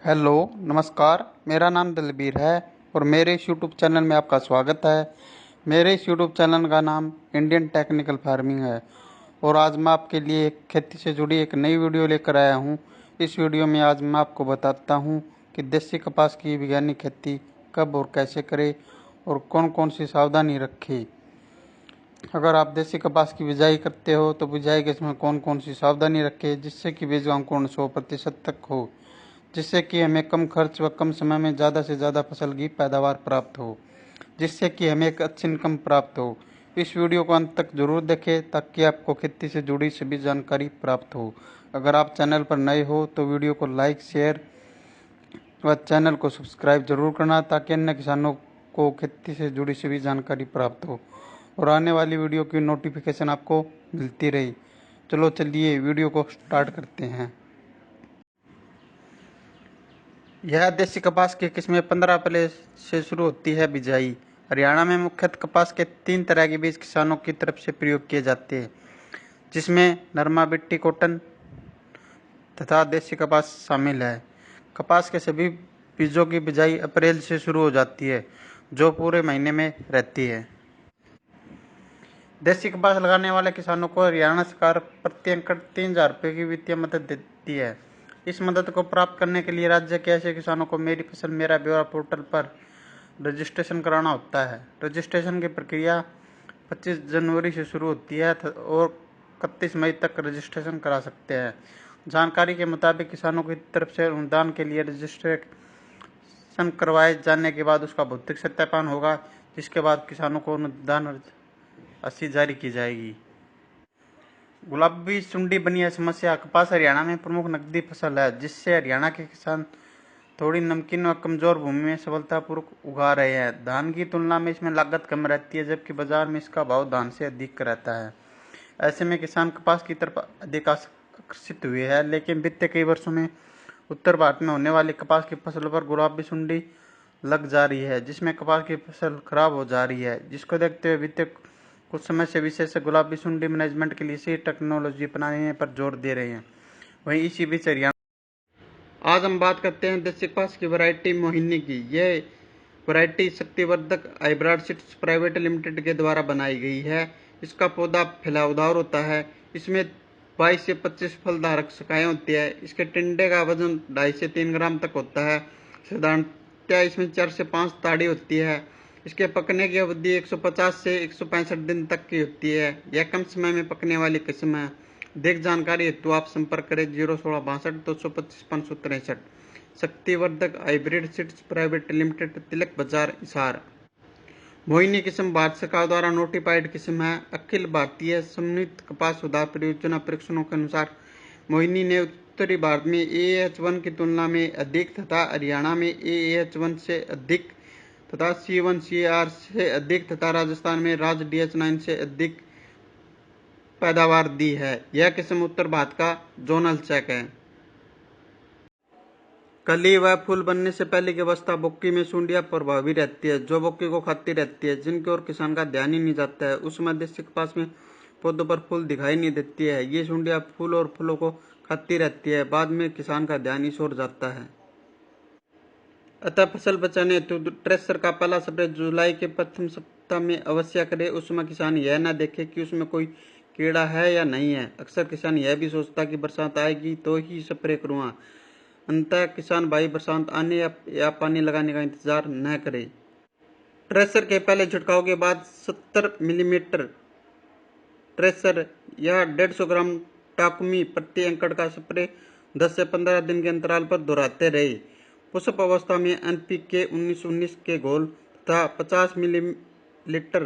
Hello, नमस्कार। मेरा नाम दलबीर है और मेरे इस यूट्यूब चैनल में आपका स्वागत है। मेरे इस यूट्यूब चैनल का नाम इंडियन टेक्निकल फार्मिंग है और आज मैं आपके लिए एक खेती से जुड़ी एक नई वीडियो लेकर आया हूं। इस वीडियो में आज मैं आपको बताता हूं कि देसी कपास की वैज्ञानिक खेती कब और कैसे करें और कौन कौन सी सावधानी रखें। अगर आप देसी कपास की बिजाई करते हो तो बिजाई के समय कौन कौन सी सावधानी रखें जिससे कि बीज अंकुरण 100% तक हो, जिससे कि हमें कम खर्च व कम समय में ज़्यादा से ज़्यादा फसल की पैदावार प्राप्त हो, जिससे कि हमें एक अच्छी इनकम प्राप्त हो। इस वीडियो को अंत तक जरूर देखें ताकि आपको खेती से जुड़ी सभी जानकारी प्राप्त हो। अगर आप चैनल पर नए हो तो वीडियो को लाइक, शेयर व चैनल को सब्सक्राइब जरूर करना ताकि अन्य किसानों को खेती से जुड़ी सभी जानकारी प्राप्त हो और आने वाली वीडियो की नोटिफिकेशन आपको मिलती रही। चलो चलिए वीडियो को स्टार्ट करते हैं। यह देसी कपास की किस्में 15 अप्रैल से शुरू होती है बिजाई। हरियाणा में मुख्यतः कपास के 3 तरह के बीज किसानों की तरफ से प्रयोग किए जाते हैं, जिसमें नरमा बिट्टी कॉटन तथा देसी कपास शामिल है। कपास के सभी बीजों की बिजाई अप्रैल से शुरू हो जाती है, जो पूरे महीने में रहती है। देसी कपास लगाने वाले किसानों को हरियाणा सरकार प्रति एकड़ 3,000 रुपये की वित्तीय मदद देती है। इस मदद को प्राप्त करने के लिए राज्य के ऐसे किसानों को मेरी फसल मेरा ब्यौरा पोर्टल पर रजिस्ट्रेशन कराना होता है। रजिस्ट्रेशन की प्रक्रिया 25 जनवरी से शुरू होती है और 31 मई तक रजिस्ट्रेशन करा सकते हैं। जानकारी के मुताबिक किसानों की तरफ से अनुदान के लिए रजिस्ट्रेशन करवाए जाने के बाद उसका भौतिक सत्यापन होगा, जिसके बाद किसानों को अनुदान राशि जारी की जाएगी। गुलाबी सुंडी बनी है समस्या। कपास हरियाणा में प्रमुख नकदी फसल है, जिससे हरियाणा के किसान थोड़ी नमकीन व कमजोर भूमि में सफलतापूर्वक उगा रहे हैं। धान की तुलना में इसमें लागत कम रहती है, जबकि बाजार में इसका भाव धान से अधिक रहता है। ऐसे में किसान कपास की तरफ अधिक आकर्षित हुए हैं, लेकिन बीते कई वर्षों में उत्तर भारत में होने वाली कपास की फसलों पर गुलाबी सुंडी लग जा रही है, जिसमें कपास की फसल खराब हो जा रही है। जिसको देखते हुए बीते कुछ समय से विशेषज्ञ गुलाबी सुंडी मैनेजमेंट के लिए सही टेक्नोलॉजी अपनाने पर जोर दे रहे हैं। वहीं इसी बीच हरियाणा आज हम बात करते हैं देसी कपास की वैरायटी मोहिनी की। यह variety Shaktivardhak hybrid seeds private limited के द्वारा बनाई गई है। इसका पौधा फैलावदार होता है। इसमें 22 से 25 फलधारक शाखाएं होती है। इसके टिंडे का वजन 2.5 से 3 ग्राम तक होता है। साधारणतः इसमें 4 से 5 ताड़ी होती है। इसके पकने की अवधि 150 से 165 दिन तक की होती है। यह कम समय में पकने वाली किस्म है। अधिक जानकारी हेतु आप संपर्क करें 016 62 225 563। शक्तिवर्धक हाइब्रिड सीड्स प्राइवेट लिमिटेड, तिलक बाजार, हिसार। मोहिनी किस्म भारत सरकार द्वारा नोटिफाइड किस्म है। अखिल भारतीय समन्वित कपास सुधार परियोजना परीक्षणों के अनुसार मोहिनी ने उत्तरी भारत में AH1 की तुलना में अधिक तथा हरियाणा में AH1 से अधिक तथा C1CR से अधिक तथा राजस्थान में राज DH9 से अधिक पैदावार दी है। यह किस्म उत्तर भारत का जोनल चेक है। कली व फूल बनने से पहले की अवस्था बोक्की में सुंडियां प्रभावी रहती है, जो बोक्की को खाती रहती है, जिनकी ओर किसान का ध्यान ही नहीं जाता है। उस समय देसी कपास में पौधों पर फूल दिखाई नहीं देती है। ये सुंडियां फूल और फलों को खाती रहती है। बाद में किसान का ध्यान इस ओर जाता है। अतः फसल बचाने हेतु ट्रेसर का पहला स्प्रे जुलाई के प्रथम सप्ताह में अवश्य करें। उस समय किसान यह न देखे कि उसमें कोई कीड़ा है या नहीं है। अक्सर किसान यह भी सोचता कि बरसात आएगी तो ही स्प्रे करूँगा। अंततः किसान भाई बरसात आने या पानी लगाने का इंतजार न करे। ट्रेसर के पहले छिड़काव के बाद 70 मिलीमीटर ट्रेसर या 150 ग्राम टाकुमी प्रति एकड़ का स्प्रे 10 से 15 दिन के अंतराल पर दोहराते रहे। पुष्प अवस्था में NPK 19-19 के घोल तथा 50 मिलीलीटर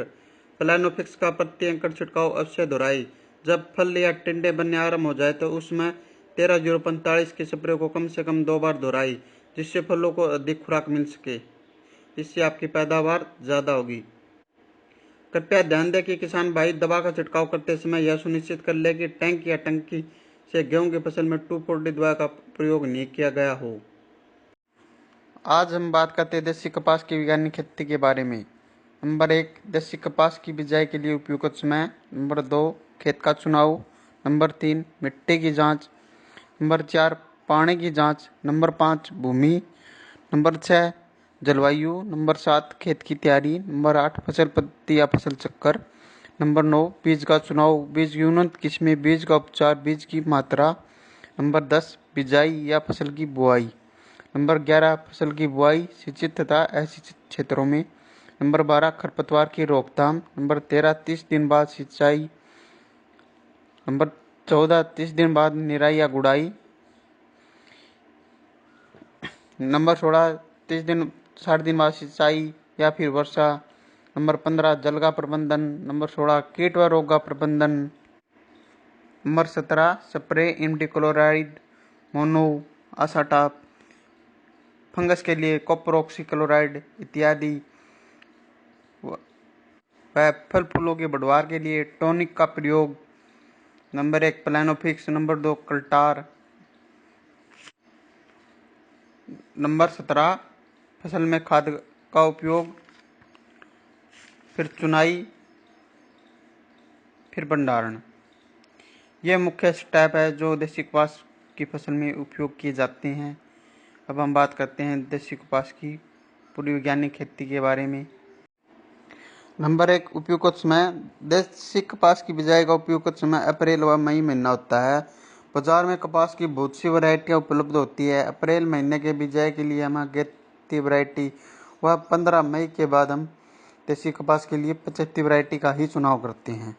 प्लानोफिक्स का प्रति एकड़ छिड़काव अवश्य दोहराए। जब फल या टिंडे बनने आरंभ हो जाए तो उसमें 13-045 के स्प्रे को कम से कम 2 बार दोहराई, जिससे फलों को अधिक खुराक मिल सके। इससे आपकी पैदावार ज़्यादा होगी। कृपया ध्यान दें कि किसान भाई दवा का छिड़काव करते समय यह सुनिश्चित कर ले कि टैंक या टंकी से गेहूं की फसल में 2,4-D दवा का प्रयोग नहीं किया गया हो। आज हम बात करते हैं देसी कपास की वैज्ञानिक खेती के बारे में। नंबर 1, देसी कपास की बिजाई के लिए उपयुक्त समय। नंबर 2, खेत का चुनाव। नंबर 3, मिट्टी की जांच। नंबर 4, पानी की जांच। नंबर 5 भूमि। नंबर 6 जलवायु। नंबर 7 खेत की तैयारी। नंबर 8 फसल पद्धति या फसल चक्कर। नंबर 9 बीज का चुनाव, बीज की उन्नत किस्में, बीज का उपचार, बीज की मात्रा। नंबर 10 बिजाई या फसल की बुआई। नंबर 11 फसल की बुआई सिंचित तथा असिंचित क्षेत्रों में। नंबर 12 खरपतवार की रोकथाम। नंबर 13 30 दिन बाद सिंचाई। नंबर 14 30 दिन बाद निराई या गुड़ाई। नंबर 16 60 दिन बाद सिंचाई या फिर वर्षा। नंबर 15 जल का प्रबंधन। नंबर 16 कीट व रोग का प्रबंधन। नंबर 17 स्प्रे इमिडाक्लोप्रिड, मोनो असाटाप। फंगस के लिए कॉपर ऑक्सीक्लोराइड इत्यादि। वह फल फूलों के बढ़वार के लिए टॉनिक का प्रयोग। नंबर 1 प्लानोफिक्स। नंबर 2 कल्टार। नंबर 17 फसल में खाद का उपयोग, फिर चुनाई, फिर भंडारण। ये मुख्य स्टेप है जो देसी कपास की फसल में उपयोग किए जाते हैं। अब हम बात करते हैं देसी कपास की पूरी वैज्ञानिक खेती के बारे में। नंबर 1 उपयुक्त समय। देसी कपास की बिजाई का उपयुक्त समय अप्रैल व मई महीना होता है। बाजार में कपास की बहुत सी वैरायटियाँ उपलब्ध होती है। अप्रैल महीने के बिजाई के लिए हम अगेती वैरायटी व 15 मई के बाद हम देसी कपास के लिए 75 वैरायटी का ही चुनाव करते हैं।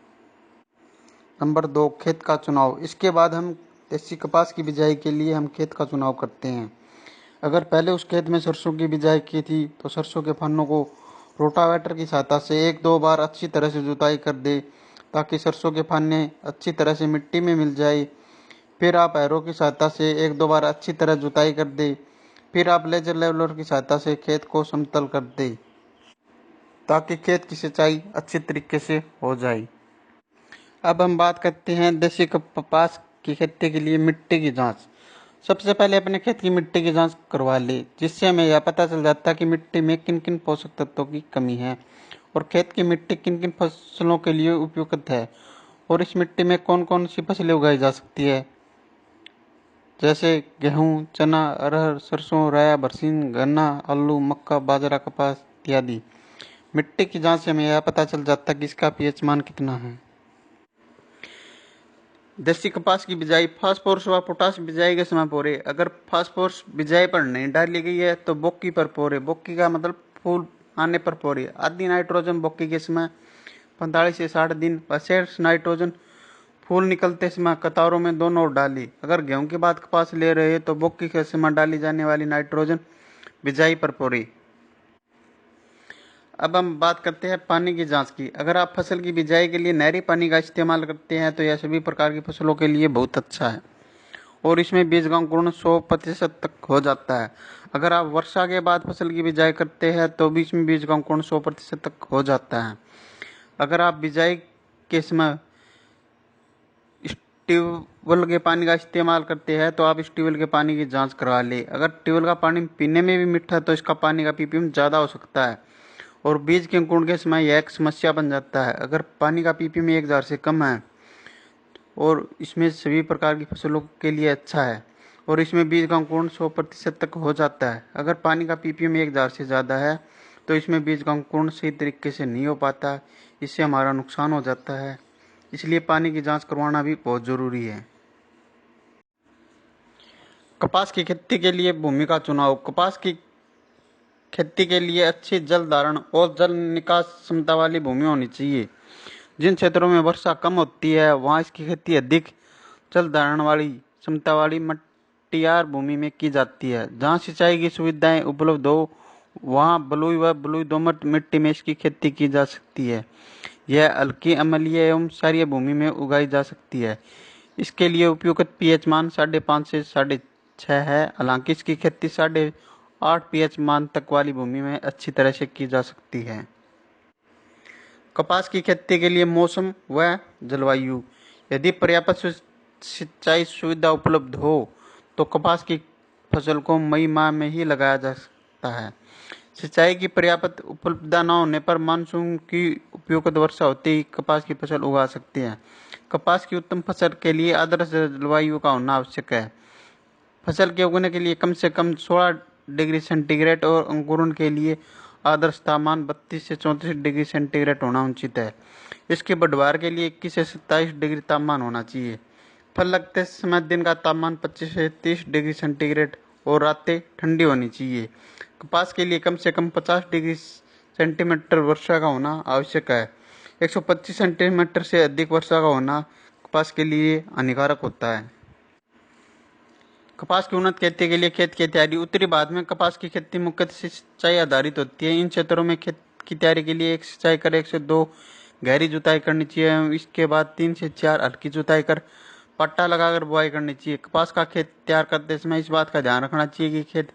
नंबर 2 खेत का चुनाव। इसके बाद हम देसी कपास की बिजाई के लिए हम खेत का चुनाव करते हैं। अगर पहले उस खेत में सरसों की बिजाई की थी तो सरसों के फन्नों को रोटावेटर की सहायता से 1-2 बार अच्छी तरह से जुताई कर दे ताकि सरसों के फन्ने अच्छी तरह से मिट्टी में मिल जाए। फिर आप हैरो की सहायता से 1-2 बार अच्छी तरह जुताई कर दे। फिर आप लेजर लेवलर की सहायता से खेत को समतल कर दे ताकि खेत की सिंचाई अच्छी तरीके से हो जाए। अब हम बात करते हैं देसी कपास की खेती के लिए मिट्टी की जांच। सबसे पहले अपने खेत की मिट्टी की जांच करवा ले, जिससे हमें यह पता चल जाता है कि मिट्टी में किन किन पोषक तत्वों की कमी है और खेत की मिट्टी किन किन फसलों के लिए उपयुक्त है और इस मिट्टी में कौन कौन सी फसलें उगाई जा सकती है, जैसे गेहूँ, चना, अरहर, सरसों, राया, बरसीन, गन्ना, आलू, मक्का, बाजरा, कपास इत्यादि। मिट्टी की जांच से हमें यह पता चल जाता है कि इसका पीएच मान कितना है। देसी कपास की बिजाई। फास्फोरस व पोटाश बिजाई के समय पोरे। अगर फास्फोरस बिजाई पर नहीं डाली गई है तो बोक्की पर पोरे। बोक्की का मतलब फूल आने पर पोरे। आदि नाइट्रोजन बोक्की के समय 45 से 60 दिन व शेष नाइट्रोजन फूल निकलते समय कतारों में दोनों ओर डाली। अगर गेहूं के बाद कपास ले रहे हैं तो बोक्की के समय डाली जाने वाली नाइट्रोजन बिजाई पर पोरे। अब हम बात करते हैं पानी की जांच की। अगर आप फसल की बिजाई के लिए नहरी पानी का इस्तेमाल करते हैं तो यह सभी प्रकार की फसलों के लिए बहुत अच्छा है और इसमें बीज का अंकुरण 100% तक हो जाता है। अगर आप वर्षा के बाद फसल की बिजाई करते हैं तो बीच में बीज का अंकुरण 100% तक हो जाता है। अगर आप बिजाई के समय ट्यूबवेल के पानी का इस्तेमाल करते हैं तो आप इस ट्यूबवेल के पानी की जांच करवा ले। अगर ट्यूबवेल का पानी पीने में भी मीठा तो इसका पानी का पीपीएम ज़्यादा हो सकता है और बीज के अंकुरण के समय यह एक समस्या बन जाता है। अगर पानी का पीपीएम 1000 से कम है और इसमें सभी प्रकार की फसलों के लिए अच्छा है और इसमें बीज का अंकुरण 100% तक हो जाता है। अगर पानी का पीपीएम 1000 से ज़्यादा है तो इसमें बीज का अंकुरण सही तरीके से नहीं हो पाता, इससे हमारा नुकसान हो जाता है। इसलिए पानी की जांच करवाना भी बहुत ज़रूरी है। कपास की खेती के लिए भूमि का चुनाव। कपास की खेती के लिए अच्छी जल धारण और जल निकास क्षमता वाली भूमि होनी चाहिए। जिन क्षेत्रों में वर्षा कम होती है वहाँ इसकी खेती अधिक जल धारण वाली क्षमता वाली मटियार भूमि में की जाती है। जहाँ सिंचाई की सुविधाएं उपलब्ध हो वहाँ बलुई व बलुई दोमट मिट्टी में इसकी खेती की जा सकती है। यह हल्की अम्लीय एवं क्षारीय भूमि में उगाई जा सकती है। इसके लिए उपयुक्त पीएच मान 5.5 से 6.5 है। हालांकि इसकी खेती 8.5 पीएच मान तक वाली भूमि में अच्छी तरह से की जा सकती है। कपास की खेती के लिए मौसम व जलवायु। यदि पर्याप्त सिंचाई सुविधा उपलब्ध हो तो कपास की फसल को मई माह में ही लगाया जा सकता है। सिंचाई की पर्याप्त उपलब्धता न होने पर मानसून की उपयुक्त वर्षा होते ही कपास की फसल उगा सकते हैं। कपास की उत्तम फसल के लिए आदर्श जलवायु का होना आवश्यक है। फसल के उगने के लिए कम से कम 16 डिग्री सेंटीग्रेड और अंकुरण के लिए आदर्श तापमान 32 से 34 डिग्री सेंटीग्रेड होना उचित है। इसके बढ़वार के लिए 21 से 27 डिग्री तापमान होना चाहिए। फल लगते समय दिन का तापमान 25 से 30 डिग्री सेंटीग्रेड और रातें ठंडी होनी चाहिए। कपास के लिए कम से कम 50 डिग्री सेंटीमीटर वर्षा का होना आवश्यक है। 125 सेंटीमीटर से अधिक वर्षा का होना कपास के लिए हानिकारक होता है। कपास की उन्नत खेती के लिए खेत की तैयारी। उत्तरी भारत में कपास की खेती मुख्यतः सिंचाई आधारित होती है। इन क्षेत्रों में खेत की तैयारी के लिए 1 सिंचाई कर 1 से 2 गहरी जुताई करनी चाहिए। इसके बाद 3 से 4 हल्की जुताई कर पट्टा लगाकर बुआई करनी चाहिए। कपास का खेत तैयार करते समय इस बात का ध्यान रखना चाहिए कि खेत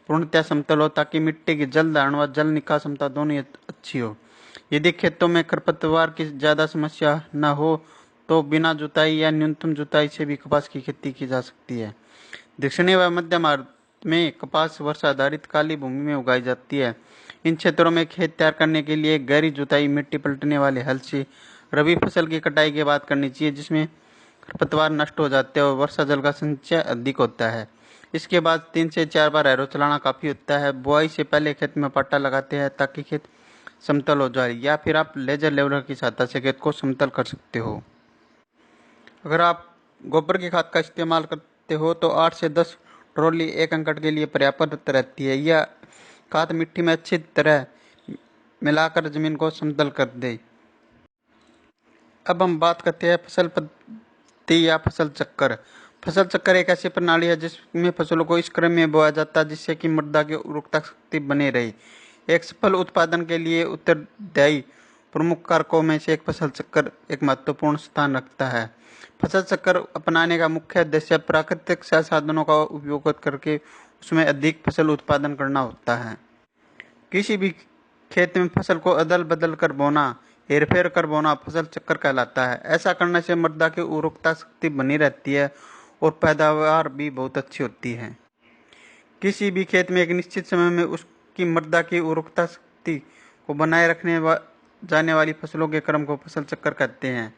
पूर्णतः समतल हो ताकि मिट्टी की जल धारण व जल निकास क्षमता दोनों अच्छी हो। यदि खेतों में खरपतवार की ज्यादा समस्या न हो तो बिना जुताई या न्यूनतम जुताई से भी कपास की खेती की जा सकती है। दक्षिणी व मध्य भारत में कपास वर्षा आधारित काली भूमि में उगाई जाती है। इन क्षेत्रों में खेत तैयार करने के लिए गहरी जुताई मिट्टी पलटने वाले हल से रबी फसल की कटाई के बाद करनी चाहिए, जिसमें खरपतवार नष्ट हो जाते हैं और वर्षा जल का संचय अधिक होता है। इसके बाद 3 से 4 बार हैरो चलाना काफ़ी होता है। बुआई से पहले खेत में पट्टा लगाते हैं ताकि खेत समतल हो जाए, या फिर आप लेजर लेवलर की सहायता से खेत को समतल कर सकते हो। अगर आप गोबर की खाद का इस्तेमाल करते हो तो 8 से 10 ट्रॉली 1 एकड़ के लिए पर्याप्त रहती है। यह खाद मिट्टी में अच्छी तरह मिलाकर जमीन को समतल कर दे। अब हम बात करते हैं फसल पद्धति या फसल चक्कर। फसल चक्कर एक ऐसी प्रणाली है जिसमें फसलों को इस क्रम में बोया जाता है जिससे कि मृदा की उर्वरता शक्ति बनी रहे। एक सफल उत्पादन के लिए उत्तरदायी प्रमुख कारकों में से एक फसल चक्कर एक महत्वपूर्ण स्थान रखता है। फसल चक्कर अपनाने का मुख्य उद्देश्य प्राकृतिक संसाधनों का उपयोग करके उसमें अधिक फसल उत्पादन करना होता है। किसी भी खेत में फसल को अदल बदल कर बोना, हेरफेर कर बोना फसल चक्कर कहलाता है। ऐसा करने से मृदा की उर्वरता शक्ति बनी रहती है और पैदावार भी बहुत अच्छी होती है। किसी भी खेत में एक निश्चित समय में उसकी मृदा की उर्वरता शक्ति को बनाए रखने जाने वाली फसलों के क्रम को फसल चक्कर कहते हैं।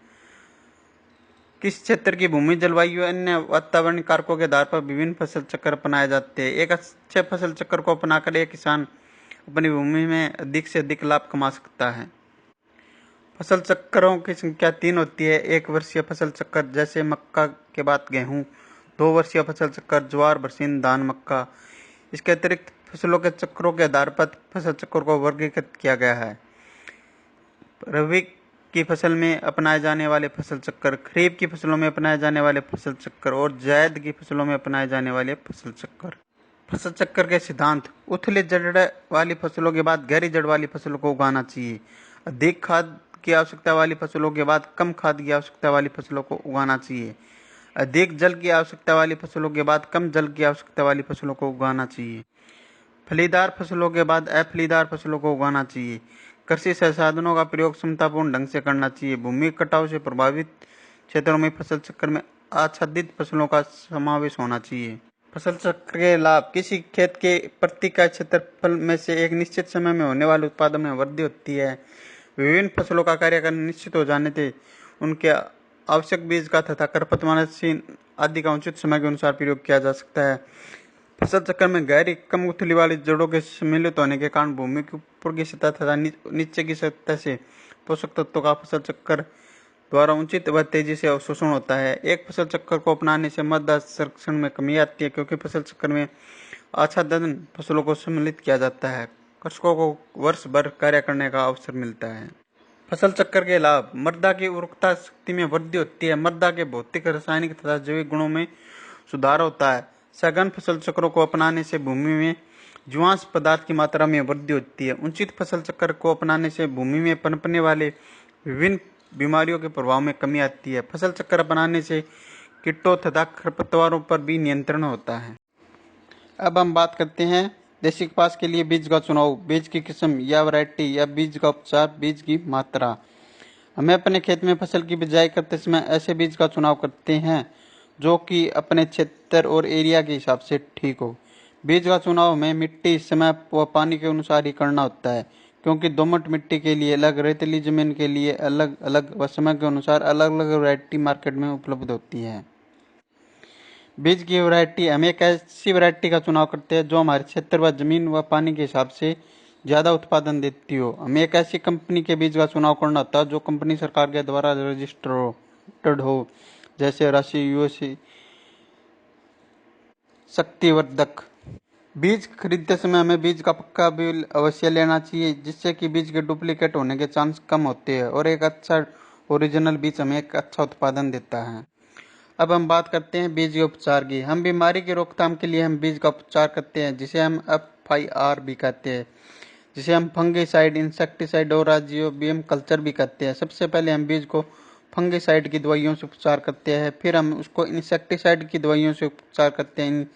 किस क्षेत्र की भूमि, जलवायु, अन्य वातावरणीय कारकों के आधार पर विभिन्न फसल चक्कर अपनाए जाते हैं। एक अच्छे फसल चक्कर को अपनाकर एक किसान अपनी भूमि में अधिक से अधिक लाभ कमा सकता है। फसल चक्करों की संख्या 3 होती है। 1 वर्षीय फसल चक्कर जैसे मक्का के बाद गेहूं। 2 वर्षीय फसल चक्कर ज्वार, बरसीन, धान, मक्का। इसके अतिरिक्त फसलों के चक्रों के आधार पर फसल चक्र को वर्गीकृत किया गया है। रबी की फसल में अपनाए जाने वाले फसल चक्कर, खरीफ की फसलों में अपनाए जाने वाले फसल चक्कर और जायद की फसलों में अपनाए जाने वाले फसल चक्कर। फसल चक्कर के सिद्धांत। उथली जड़ वाली फसलों के बाद गहरी जड़ वाली फसलों को उगाना चाहिए। अधिक खाद की आवश्यकता वाली फसलों के बाद कम खाद की आवश्यकता वाली फसलों को उगाना चाहिए। अधिक जल की आवश्यकता वाली फसलों के बाद कम जल की आवश्यकता वाली फसलों को उगाना चाहिए। फलीदार फसलों के बाद अफलीदार फसलों को उगाना चाहिए। कृषि संसाधनों का प्रयोग समतापूर्ण ढंग से करना चाहिए। भूमि कटाव से प्रभावित क्षेत्रों में फसल चक्र में आच्छादित फसलों का समावेश होना चाहिए। फसल चक्र के लाभ। किसी खेत के प्रति इकाई क्षेत्रफल में से एक निश्चित समय में होने वाले उत्पादन में वृद्धि होती है। विभिन्न फसलों का कार्य करना निश्चित हो जाने से उनके आवश्यक बीज का तथा खरपतवारनाशी आदि का उचित समय के अनुसार प्रयोग किया जा सकता है। फसल चक्र में गहरी कम उथली वाली जड़ों के सम्मिलित होने के कारण भूमि के ऊपर की सतह तथा नीचे की सतह से पोषक तत्वों का फसल चक्र द्वारा उचित व तेजी से अवशोषण होता है। एक फसल चक्र को अपनाने से मृदा संरक्षण में कमी आती है क्योंकि फसल चक्र में आच्छादन फसलों को सम्मिलित किया जाता है। कृषकों को वर्ष भर कार्य करने का अवसर मिलता है। फसल चक्र के लाभ। मृदा की उर्वरता शक्ति में वृद्धि होती है। मृदा के भौतिक, रासायनिक तथा जैविक गुणों में सुधार होता है। सघन फसल चक्रों को अपनाने से भूमि में जीवांश पदार्थ की मात्रा में वृद्धि होती है। उचित फसल चक्र को अपनाने से भूमि में पनपने वाले विभिन्न बीमारियों के प्रभाव में कमी आती है। फसल चक्र अपनाने से कीटों तथा खरपतवारों पर भी नियंत्रण होता है। अब हम बात करते हैं देसी कपास के लिए बीज का चुनाव, बीज की किस्म या वैरायटी या बीज का उपचार, बीज की मात्रा। हमें अपने खेत में फसल की बिजाई करते समय ऐसे बीज का चुनाव करते हैं जो कि अपने क्षेत्र और एरिया के हिसाब से ठीक हो। बीज का चुनाव हमें मिट्टी, समय व पानी के अनुसार ही करना होता है क्योंकि दोमट मिट्टी के लिए अलग, रेतीली जमीन के लिए अलग अलग व समय के अनुसार अलग अलग वैरायटी मार्केट में उपलब्ध होती है। बीज की वैरायटी, हम एक ऐसी वैरायटी का चुनाव करते हैं जो हमारे क्षेत्र व जमीन व पानी के हिसाब से ज़्यादा उत्पादन देती हो। हमें एक ऐसी कंपनी के बीज का चुनाव करना होता है जो कंपनी सरकार के द्वारा रजिस्टर्ड हो, जैसे राशि यूएसए शक्तिवर्धक। बीज खरीदते समय हमें बीज का पक्का बिल अवश्य लेना चाहिए, जिससे कि बीज के डुप्लीकेट होने के चांस कम होते हैं और एक अच्छा ओरिजिनल बीज हमें एक अच्छा उत्पादन देता है। अब हम बात करते हैं बीज के उपचार की। हम बीमारी की रोकथाम के लिए हम बीज का उपचार करते हैं, जिसे हम FIR भी कहते हैं, जिसे हम फंगिसाइड, इंसेक्टिसाइड और राइजोबियम कल्चर भी कहते हैं। सबसे पहले हम बीज को फंगिसाइड की दवाइयों से उपचार करते हैं, फिर हम उसको इंसेक्टिसाइड की दवाइयों से उपचार करते हैं।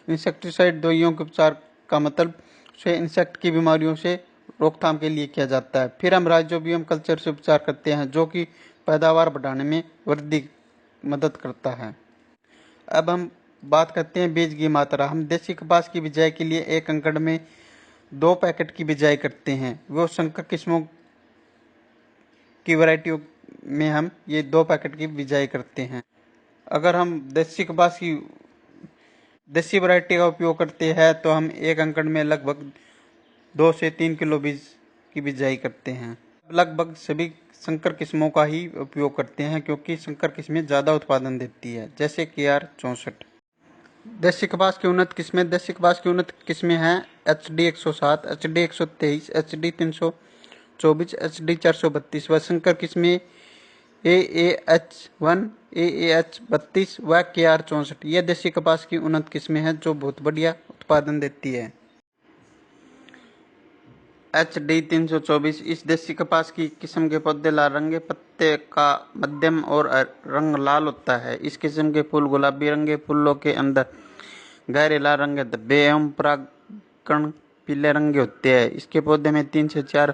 इंसेक्टिसाइड दवाइयों के उपचार का मतलब उसे इंसेक्ट की बीमारियों से रोकथाम के लिए किया जाता है। फिर हम राइजोबियम कल्चर से उपचार करते हैं, जो कि पैदावार बढ़ाने में वृद्धि मदद करता है। अब हम बात करते हैं बीज की मात्रा। हम देसी कपास की बिजाई के लिए 1 एकड़ में 2 पैकेट की बिजाई करते हैं। वो संकर किस्मों की वैरायटियों में हम ये 2 पैकेट की बिजाई करते हैं। अगर हम देसी वैरायटी का उपयोग करते हैं तो हम 1 एकड़ में लगभग 2 से 3 किलो बीज की बिजाई करते हैं। लगभग सभी संकर किस्मों का ही उपयोग करते हैं, क्योंकि संकर किस्में ज़्यादा उत्पादन देती है, जैसे KR 64। देसी कपास की उन्नत किस्में हैं HD 107, HD 123, HD 324, HD 432 व संकर किस्में AAH1, AAH 32 व KR 64। यह देसी कपास की उन्नत किस्में हैं जो बहुत बढ़िया उत्पादन देती है। HD 324 इस देसी कपास की किस्म के पौधे लाल रंग के पत्ते का मध्यम और रंग लाल होता है। इस किस्म के फूल गुलाबी रंग के फूलों के अंदर गहरे लाल रंग के धब्बे एवं परागकण पीले रंग के होते हैं। इसके पौधे में 3 से 4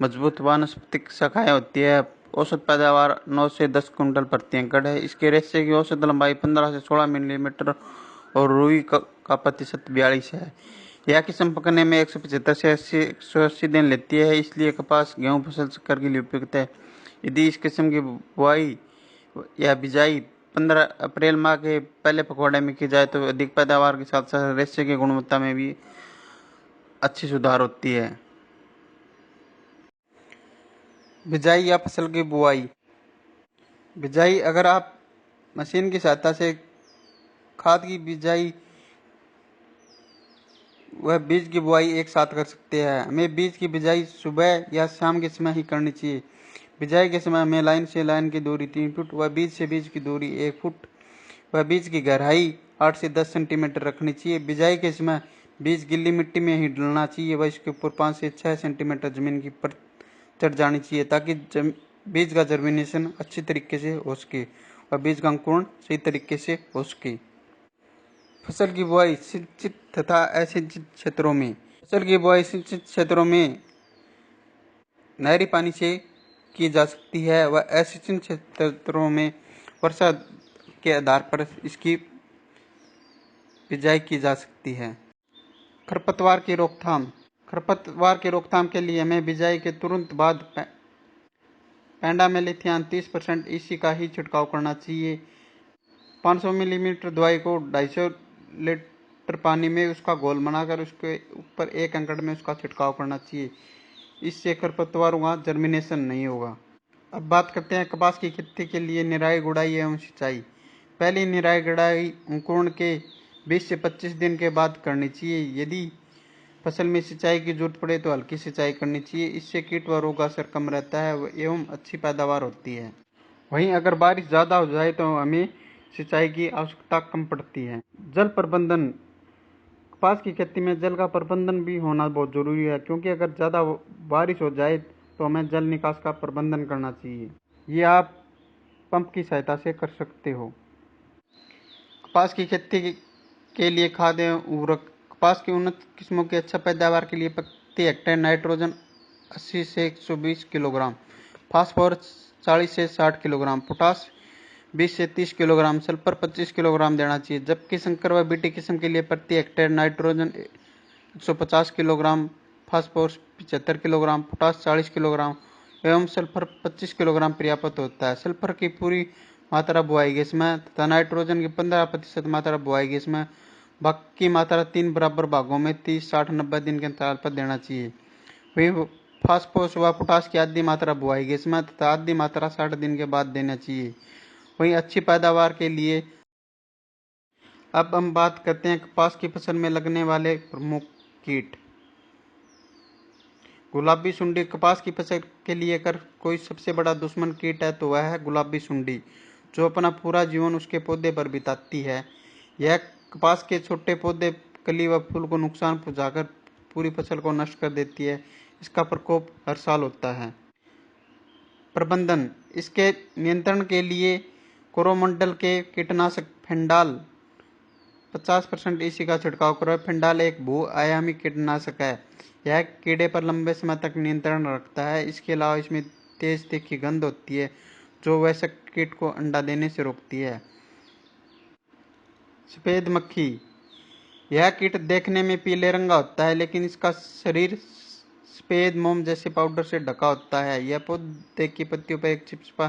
मजबूत वानस्पतिक शाखाएं होती है। औसत पैदावार 9 से 10 कुंटल प्रति एकड़ है। इसके रेशे की औसत लंबाई 15 से 16 मिलीमीटर और रुई का प्रतिशत 42 है। यह किस्म पकने में 175 से 180 दिन लेती है, इसलिए कपास, गेहूं फसल चक्कर के लिए उपयुक्त है। यदि इस किस्म की बुआई या बिजाई 15 अप्रैल माह के पहले पखवाड़े में की जाए तो अधिक पैदावार के साथ साथ रेशे की गुणवत्ता में भी अच्छी सुधार होती है। बिजाई या फसल की बुआई। बिजाई, अगर आप मशीन की सहायता से खाद की बिजाई वह बीज की बुआई एक साथ कर सकते हैं। हमें बीज की बिजाई सुबह या शाम के समय ही करनी चाहिए। बिजाई के समय हमें लाइन से लाइन की दूरी 3 फुट व बीज से बीज की दूरी 1 फुट व बीज की गहराई 8 से 10 सेंटीमीटर रखनी चाहिए। बिजाई के समय बीज गिल्ली मिट्टी में ही डलना चाहिए व इसके ऊपर 5 से 6 सेंटीमीटर जमीन की परत चढ़ जानी चाहिए, ताकि बीज का जर्मिनेशन अच्छी तरीके से हो सके और बीज का अंकुरण सही तरीके से हो सके। फसल की बुआई सिंचित तथा असिंचित क्षेत्रों में। फसल की बुआई सिंचित क्षेत्रों में नहरी पानी से की जा सकती है व असिंचित क्षेत्रों में वर्षा के आधार पर इसकी बिजाई की जा सकती है। खरपतवार की रोकथाम। खरपतवार की रोकथाम के लिए हमें बिजाई के तुरंत बाद पेंडामेलिथियान 30% EC का ही छिड़काव करना चाहिए। 500 मिलीमीटर दवाई को 250 लीटर पानी में उसका घोल बनाकर उसके ऊपर 1 एकड़ में उसका छिड़काव करना चाहिए। इससे खरपतवारों का जर्मिनेशन नहीं होगा। अब बात करते हैं कपास की खेती के लिए निराई गुड़ाई एवं सिंचाई। पहली निराई गुड़ाई अंकुरण के 20 से 25 दिन के बाद करनी चाहिए। यदि फसल में सिंचाई की जरूरत पड़े तो हल्की सिंचाई करनी चाहिए। इससे कीट व रोग असर कम रहता है एवं अच्छी पैदावार होती है। वहीं अगर बारिश ज़्यादा हो जाए तो हमें सिंचाई की आवश्यकता कम पड़ती है। जल प्रबंधन। कपास की खेती में जल का प्रबंधन भी होना बहुत जरूरी है, क्योंकि अगर ज़्यादा बारिश हो जाए तो हमें जल निकास का प्रबंधन करना चाहिए। ये आप पंप की सहायता से कर सकते हो। कपास की खेती के लिए खाद एवं उर्वरक। कपास की उन्नत किस्मों की अच्छा पैदावार के लिए प्रति हेक्टेयर नाइट्रोजन 80 से 120 किलोग्राम, फास्फोरस 40 से 60 किलोग्राम, पोटास 20 से 30 किलोग्राम, सल्फर 25 किलोग्राम देना चाहिए। जबकि संकर व बीटी किस्म के लिए प्रति hectare nitrogen 150 kilogram, phosphorus 75 kilogram, potash 40 kilogram एवं सल्फर 25 किलोग्राम पर्याप्त होता है। सल्फर की पूरी मात्रा बुआई गैस में तथा नाइट्रोजन की 15% मात्रा बुआई गैस में, बाकी मात्रा 3 बराबर भागों में 30, 60, 90 दिन के अंतराल पर देना चाहिए। वही फास्फोरस व पोटाश की आधी मात्रा बुआई गैस में तथा आधी मात्रा 60 दिन के बाद देना चाहिए। वहीं अच्छी पैदावार के लिए अब हम बात करते हैं कपास की फसल में लगने वाले प्रमुख कीट। गुलाबी सुंडी कपास की फसल के लिए अगर कोई सबसे बड़ा दुश्मन कीट है तो वह है गुलाबी सुंडी, जो अपना पूरा जीवन उसके पौधे पर बिताती है। यह कपास के छोटे पौधे, कली व फूल को नुकसान पहुंचाकर पूरी फसल को नष्ट कर देती है। इसका प्रकोप हर साल होता है। प्रबंधन: इसके नियंत्रण के लिए कोरोमंडल के कीटनाशक फेंडाल 50% ईसी का छिड़काव करें। फेंडाल एक बहुआयामी कीटनाशक है। यह कीड़े पर लंबे समय तक नियंत्रण रखता है। इसके अलावा इसमें तेज तीखी गंध होती है जो वयस्क कीट को अंडा देने से रोकती है। सफेद मक्खी: यह कीट देखने में पीले रंग का होता है, लेकिन इसका शरीर सफेद मोम जैसे पाउडर से ढका होता है। यह पौधे की पत्तियों पर एक चिपचिपा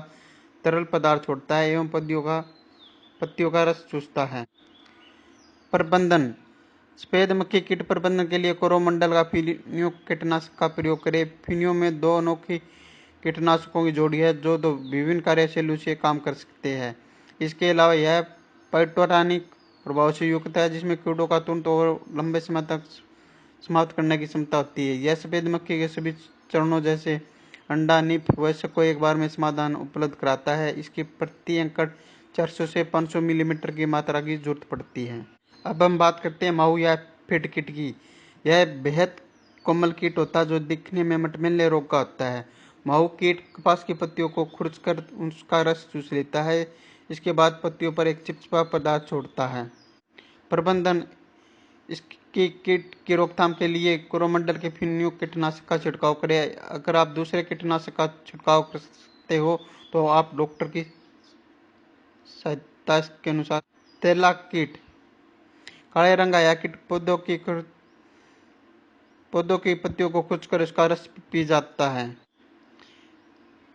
तरल पदार्थ छोड़ता है एवं पत्तियों का रस चूसता है। प्रबंधन: सफेद मक्खी कीट प्रबंधन के लिए कोरोमंडल का फिनियो कीटनाशक का प्रयोग करें। फिनियो में 2 अनोखी कीटनाशकों की जोड़ी है जो 2 विभिन्न कार्यशैलियों से काम कर सकते हैं। इसके अलावा यह पाइटोरानिक प्रभाव से युक्त है, जिसमें कीड़ों का तुरंत और लंबे समय तक समाप्त करने की क्षमता होती है। यह सफेद मक्खी के सभी चरणों जैसे अंडा, निप, वयस्क को एक बार में समाधान उपलब्ध कराता है। इसकी प्रति एकड़ 400 से 500 मिलीमीटर की मात्रा की जरूरत पड़ती है। अब हम बात करते हैं माहू या फिट कीट की। यह बेहद कोमल कीट होता है जो दिखने में मटमैले रोग का होता है। माहू कीट कपास की पत्तियों को खुरचकर उसका रस चूस लेता है। इसके बाद पत्तियों पर एक चिपचिपा पदार्थ छोड़ता है। प्रबंधन: इसकी कीट की रोकथाम के लिए कोरोमंडल के फिनियो कीटनाशक का छिड़काव करें। अगर आप दूसरे कीटनाशक का छिड़काव कर सकते हो तो आप डॉक्टर की सहायता के अनुसार। तेला कीट: काले रंग का यह कीट पौधों की पत्तियों को खुरचकर उसका रस पी जाता है।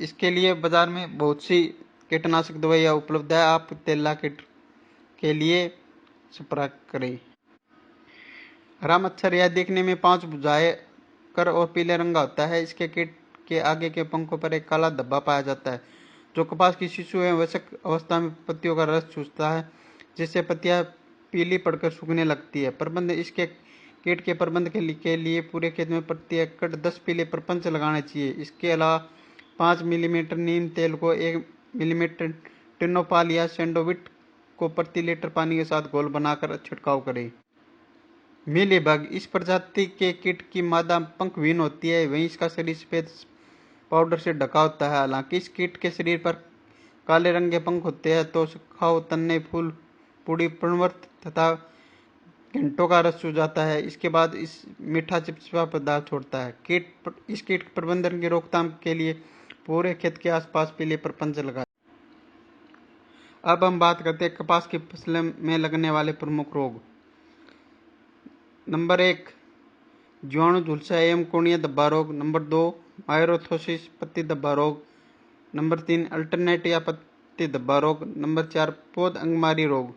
इसके लिए बाजार में बहुत सी कीटनाशक दवाइयाँ उपलब्ध है। आप तेला कीट के लिए संपर्क करें। हरा मच्छर: यह देखने में 5 भुजाएं कर और पीले रंग का होता है। इसके कीट के आगे के पंखों पर एक काला धब्बा पाया जाता है जो कपास की शिशु एवं वयस्क अवस्था में पत्तियों का रस चूसता है, जिससे पत्तियां पीली पड़कर सूखने लगती है। प्रबंध: इसके कीट के प्रबंध के लिए पूरे खेत में प्रति एकड़ 10 पीले प्रपंच लगाने चाहिए। इसके अलावा 5 मिलीमीटर नीम तेल को 1 मिलीमीटर टिनोपाल या सैंडोविट को प्रति लीटर पानी के साथ घोल बनाकर छिड़काव करें। मीलीबग: इस प्रजाति के कीट की मादा पंखविहीन होती है, वहीं इसका शरीर सफेद पाउडर से ढका होता है। हालांकि इस कीट के शरीर पर काले रंग के पंख होते हैं तो सुखाव, तन्ने, फूल, पूरी, पर्णवर्त तथा घंटों का रस चूस जाता है। इसके बाद इस मीठा चिपचिपा पदार्थ छोड़ता है। इस कीट प्रबंधन की रोकथाम के लिए पूरे खेत के आसपास पीले प्रपंच लगाएं। अब हम बात करते हैं कपास की फसल में लगने वाले प्रमुख रोग। नंबर 1 जीवाणु झुलसा एवं कोणीय धब्बा रोग। नंबर 2 मायरोथोसिस पत्ती धब्बा रोग। नंबर 3 अल्टरनेट या पत्ती धब्बा रोग। नंबर 4 पौध अंगमारी रोग।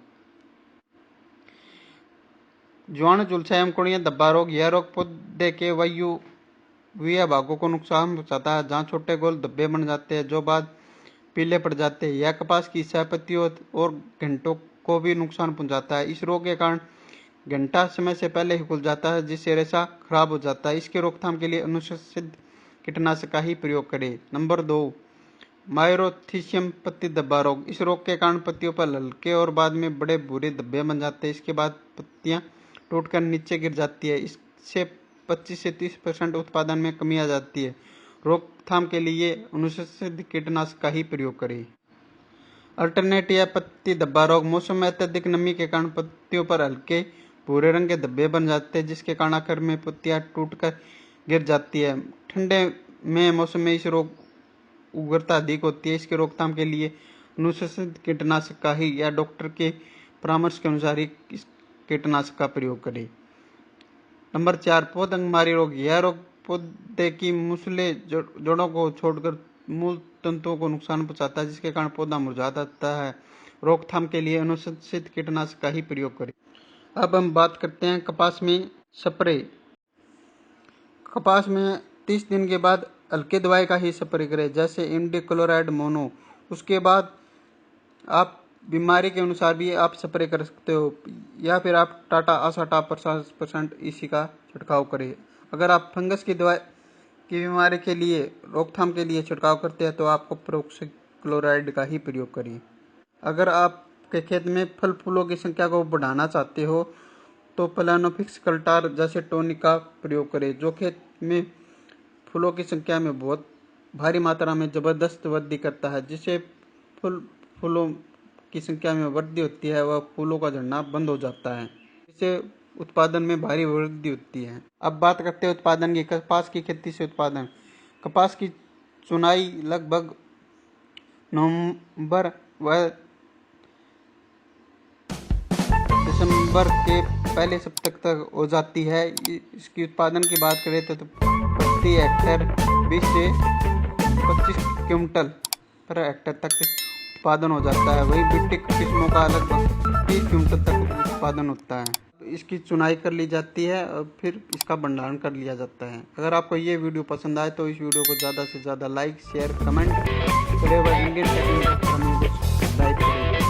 जीवाणु झुलसा एवं कोणीय धब्बा रोग: यह रोग पौधे के वायवीय भागों को नुकसान पहुंचाता है, जहां छोटे गोल धब्बे बन जाते हैं जो बाद पीले पड़ जाते हैं। यह कपास की सह-पत्तियों और घंटों को भी नुकसान पहुंचाता है। इस रोग के कारण घंटा समय से पहले ही खुल जाता है, जिससे रेशा खराब हो जाता है। इसके रोकथाम के लिए अनुशंसित कीटनाशक का ही प्रयोग करें। नंबर 2 मायरोथिसियम पत्ती धब्बा रोग: इस रोग के कारण पत्तियों पर हल्के और बाद में बड़े भूरे धब्बे बन जाते हैं। इसके बाद पत्तियां टूटकर नीचे गिर जाती है। इससे 25 से 30% उत्पादन में कमी आ जाती है। रोकथाम के लिए अनुशंसित कीटनाशक का ही प्रयोग करें। अल्टरनेट या पत्ती धब्बा रोग: मौसम में अत्यधिक नमी के कारण पत्तियों पर हल्के भूरे रंग के धब्बे बन जाते हैं, जिसके कारण आखिर में पत्तियां टूटकर गिर जाती है। ठंडे में मौसम में इस रोग उग्रता अधिक होती है। इसके रोकथाम के लिए अनुशंसित कीटनाशक का ही या डॉक्टर के परामर्श के अनुसार ही इस कीटनाशक का प्रयोग करें। नंबर 4 पौध अंगमारी रोग: यह रोग पौधे की मूसले जड़ों को छोड़कर मूल तंतुओं को नुकसान पहुंचाता है, जिसके कारण पौधा मुरझा जाता है। रोकथाम के लिए अनुशंसित कीटनाशक का ही प्रयोग करें। अब हम बात करते हैं कपास में स्प्रे। कपास में 30 दिन के बाद हल्के दवाई का ही स्प्रे करें, जैसे इमिडाक्लोप्रिड मोनो। उसके बाद आप बीमारी के अनुसार भी आप स्प्रे कर सकते हो, या फिर आप टाटा आसाटा 50% इसी का छिड़काव करें। अगर आप फंगस की दवाई की बीमारी के लिए रोकथाम के लिए छिड़काव करते हैं तो आपको प्रोक्सीक्लोराइड का ही प्रयोग करिए। अगर आपके खेत में फल फूलों की संख्या को बढ़ाना चाहते हो तो प्लानोफिक्स कल्टार जैसे टॉनिक का प्रयोग करें, जो खेत में फूलों की संख्या में बहुत भारी मात्रा में जबरदस्त वृद्धि करता है, जिससे फूलों की संख्या में वृद्धि होती है, वह फूलों का झड़ना बंद हो जाता है, जिससे उत्पादन में भारी वृद्धि होती है। अब बात करते हैं उत्पादन की। कपास की खेती से उत्पादन। कपास की चुनाई लगभग नवंबर व दिसंबर के पहले सप्ताह तक हो जाती है। इसकी उत्पादन की बात करें तो प्रति हेक्टेयर 20 से 25 क्विंटल पर हेक्टेयर तक उत्पादन हो जाता है। वही बिट्टी किस्मों का लगभग 30 क्विंटल तक उत्पादन होता है। इसकी चुनाई कर ली जाती है और फिर इसका भंडारण कर लिया जाता है। अगर आपको ये वीडियो पसंद आए तो इस वीडियो को ज़्यादा से ज़्यादा लाइक, शेयर, कमेंट करें व इंडियन टेक्निकल चैनल को सब्सक्राइब करें।